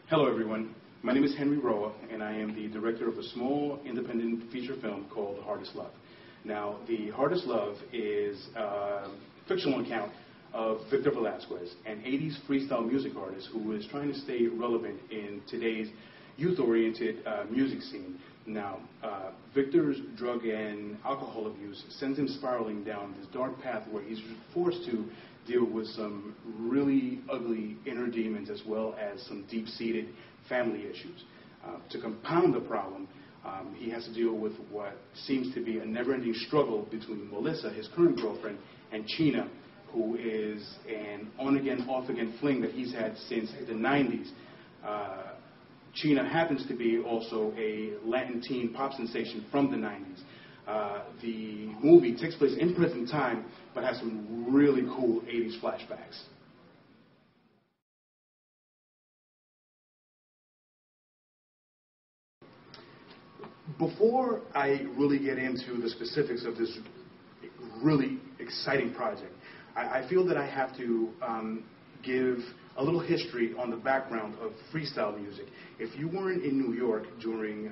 Hello everyone, my name is Henry Roa and I am the director of a small independent feature film called The Hardest Love. Now, The Hardest Love is a fictional account of Victor Velazquez, an 80s freestyle music artist who is trying to stay relevant in today's youth-oriented music scene. Now, Victor's drug and alcohol abuse sends him spiraling down this dark path where he's forced to deal with some really ugly inner demons as well as some deep-seated family issues. To compound the problem, he has to deal with what seems to be a never-ending struggle between Melissa, his current girlfriend, and China, who is an on-again, off-again fling that he's had since the 90s. China happens to be also a Latin teen pop sensation from the 90s. The movie takes place in present time, but has some really cool 80s flashbacks. Before I really get into the specifics of this really exciting project, I feel that I have to give a little history on the background of freestyle music. If you weren't in New York during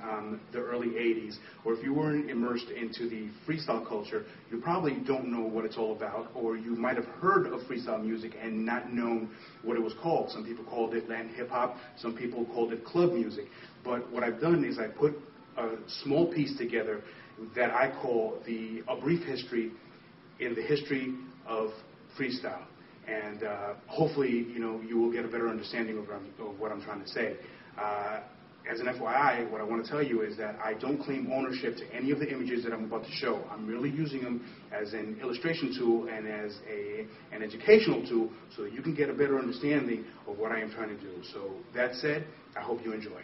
the early 80s, or if you weren't immersed into the freestyle culture, you probably don't know what it's all about, or you might have heard of freestyle music and not known what it was called. Some people called it Latin hip-hop, some people called it club music. But what I've done is I put a small piece together that I call a brief history in the history of freestyle. And hopefully, you will get a better understanding of what I'm trying to say. As an FYI, what I want to tell you is that I don't claim ownership to any of the images that I'm about to show. I'm merely using them as an illustration tool and as an educational tool so that you can get a better understanding of what I am trying to do. So that said, I hope you enjoy.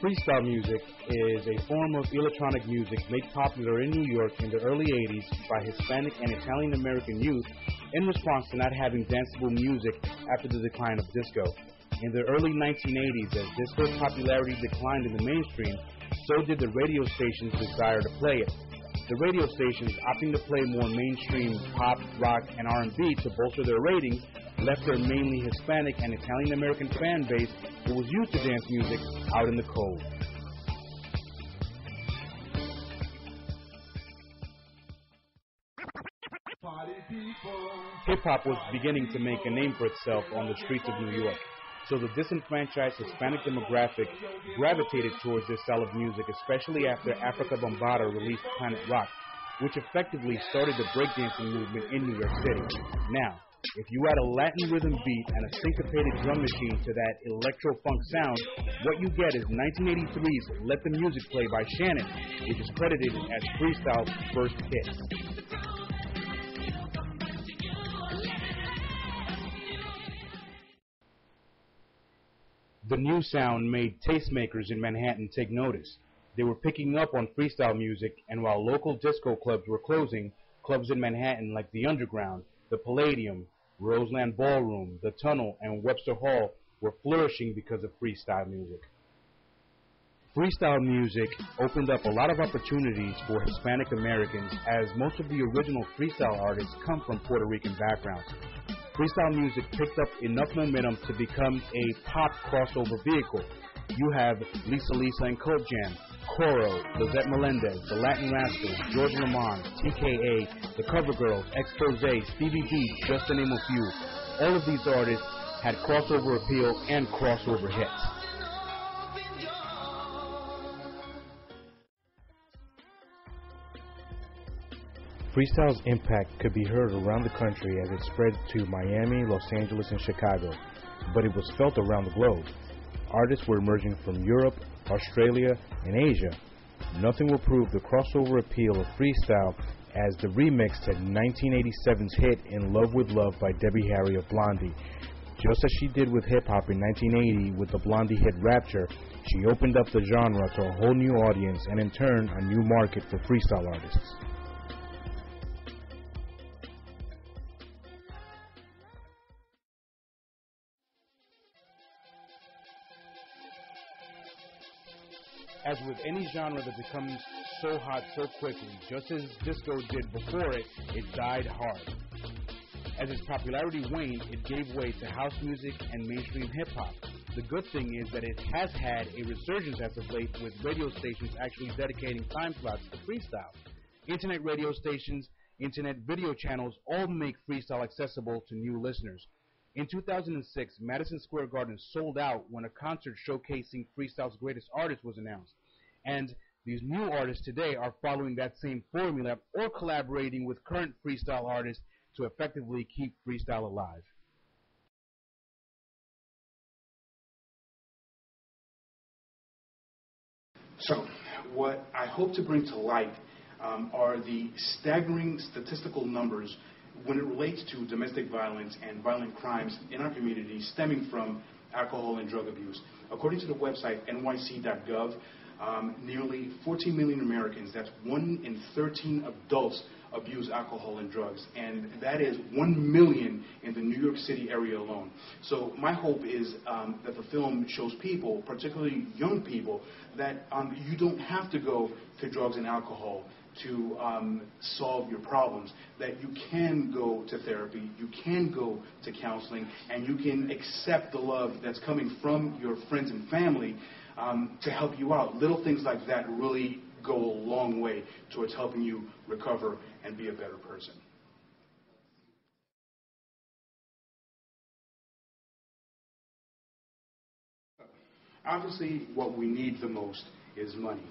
Freestyle music is a form of electronic music made popular in New York in the early 80s by Hispanic and Italian-American youth in response to not having danceable music after the decline of disco. In the early 1980s, as disco's popularity declined in the mainstream, so did the radio stations' desire to play it. The radio stations, opting to play more mainstream pop, rock, and R&B to bolster their ratings, left their mainly Hispanic and Italian-American fan base who was used to dance music out in the cold. Hip-hop was beginning to make a name for itself on the streets of New York, so the disenfranchised Hispanic demographic gravitated towards this style of music, especially after Africa Bambaataa released Planet Rock, which effectively started the breakdancing movement in New York City. Now, if you add a Latin rhythm beat and a syncopated drum machine to that electro-funk sound, what you get is 1983's Let the Music Play by Shannon, which is credited as Freestyle's first hit. The new sound made tastemakers in Manhattan take notice. They were picking up on freestyle music, and while local disco clubs were closing, clubs in Manhattan like the Underground, the Palladium, Roseland Ballroom, the Tunnel, and Webster Hall were flourishing because of freestyle music. Freestyle music opened up a lot of opportunities for Hispanic Americans, as most of the original freestyle artists come from Puerto Rican backgrounds. Freestyle music picked up enough momentum to become a pop crossover vehicle. You have Lisa Lisa and Cult Jam, Coro, Lizette Melendez, the Latin Rascals, George Lamond, TKA, the Cover Girls, Exposé, Stevie D, just to name a few. All of these artists had crossover appeal and crossover hits. Freestyle's impact could be heard around the country as it spread to Miami, Los Angeles, and Chicago, but it was felt around the globe. Artists were emerging from Europe, Australia, and Asia. Nothing will prove the crossover appeal of freestyle as the remix to 1987's hit In Love With Love by Debbie Harry of Blondie. Just as she did with hip-hop in 1980 with the Blondie hit Rapture, she opened up the genre to a whole new audience and in turn a new market for freestyle artists. As with any genre that becomes so hot so quickly. Just as disco did before it, it died hard. As its popularity waned, it gave way to house music and mainstream hip-hop. The good thing is that it has had a resurgence as of late, with radio stations actually dedicating time slots to freestyle. Internet radio stations, internet video channels all make freestyle accessible to new listeners. In 2006, Madison Square Garden sold out when a concert showcasing freestyle's greatest artists was announced. And these new artists today are following that same formula or collaborating with current freestyle artists to effectively keep freestyle alive. So, what I hope to bring to light are the staggering statistical numbers when it relates to domestic violence and violent crimes in our community stemming from alcohol and drug abuse. According to the website nyc.gov, nearly 14 million Americans, that's 1 in 13 adults, abuse alcohol and drugs, and that is 1 million in the New York City area alone. So my hope is that the film shows people, particularly young people, that you don't have to go to drugs and alcohol to solve your problems, that you can go to therapy, you can go to counseling, and you can accept the love that's coming from your friends and family to help you out. Little things like that really go a long way towards helping you recover and be a better person. Obviously, what we need the most is money.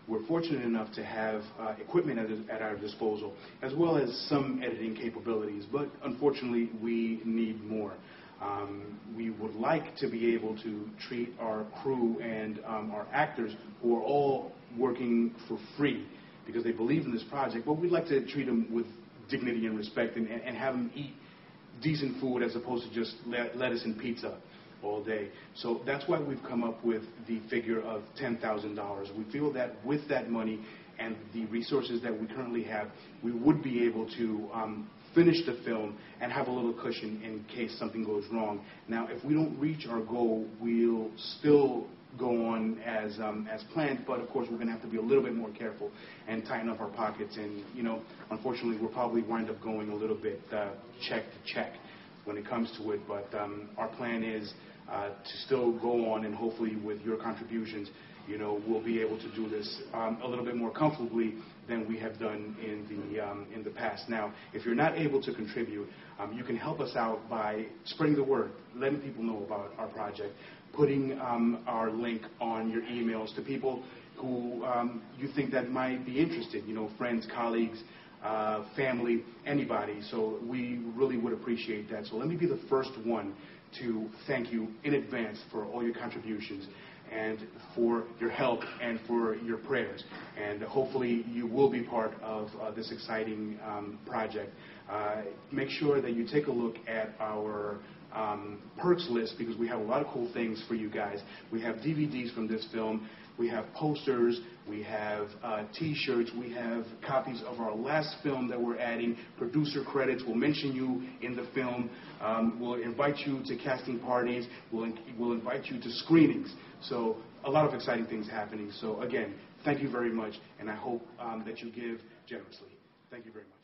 We're fortunate enough to have equipment at our disposal, as well as some editing capabilities, but unfortunately, we need more. We would like to be able to treat our crew and our actors, who are all working for free because they believe in this project, but we'd like to treat them with dignity and respect and have them eat decent food as opposed to just lettuce and pizza all day. So that's why we've come up with the figure of $10,000. We feel that with that money and the resources that we currently have, we would be able to finish the film and have a little cushion in case something goes wrong. Now, if we don't reach our goal, we'll still go on as planned, but of course we're going to have to be a little bit more careful and tighten up our pockets, and unfortunately we'll probably wind up going a little bit check to check when it comes to it, but our plan is to still go on, and hopefully with your contributions, we'll be able to do this a little bit more comfortably than we have done in the past. Now, if you're not able to contribute, you can help us out by spreading the word, letting people know about our project, putting our link on your emails to people who you think that might be interested, friends, colleagues, family, anybody. So we really would appreciate that. So let me be the first one to thank you in advance for all your contributions and for your help and for your prayers. And hopefully you will be part of this exciting project. Make sure that you take a look at our perks list, because we have a lot of cool things for you guys. We have DVDs from this film. We have posters, we have T-shirts, we have copies of our last film that we're adding, producer credits. We'll mention you in the film. We'll invite you to casting parties. We'll invite you to screenings. So a lot of exciting things happening. So again, thank you very much, and I hope that you give generously. Thank you very much.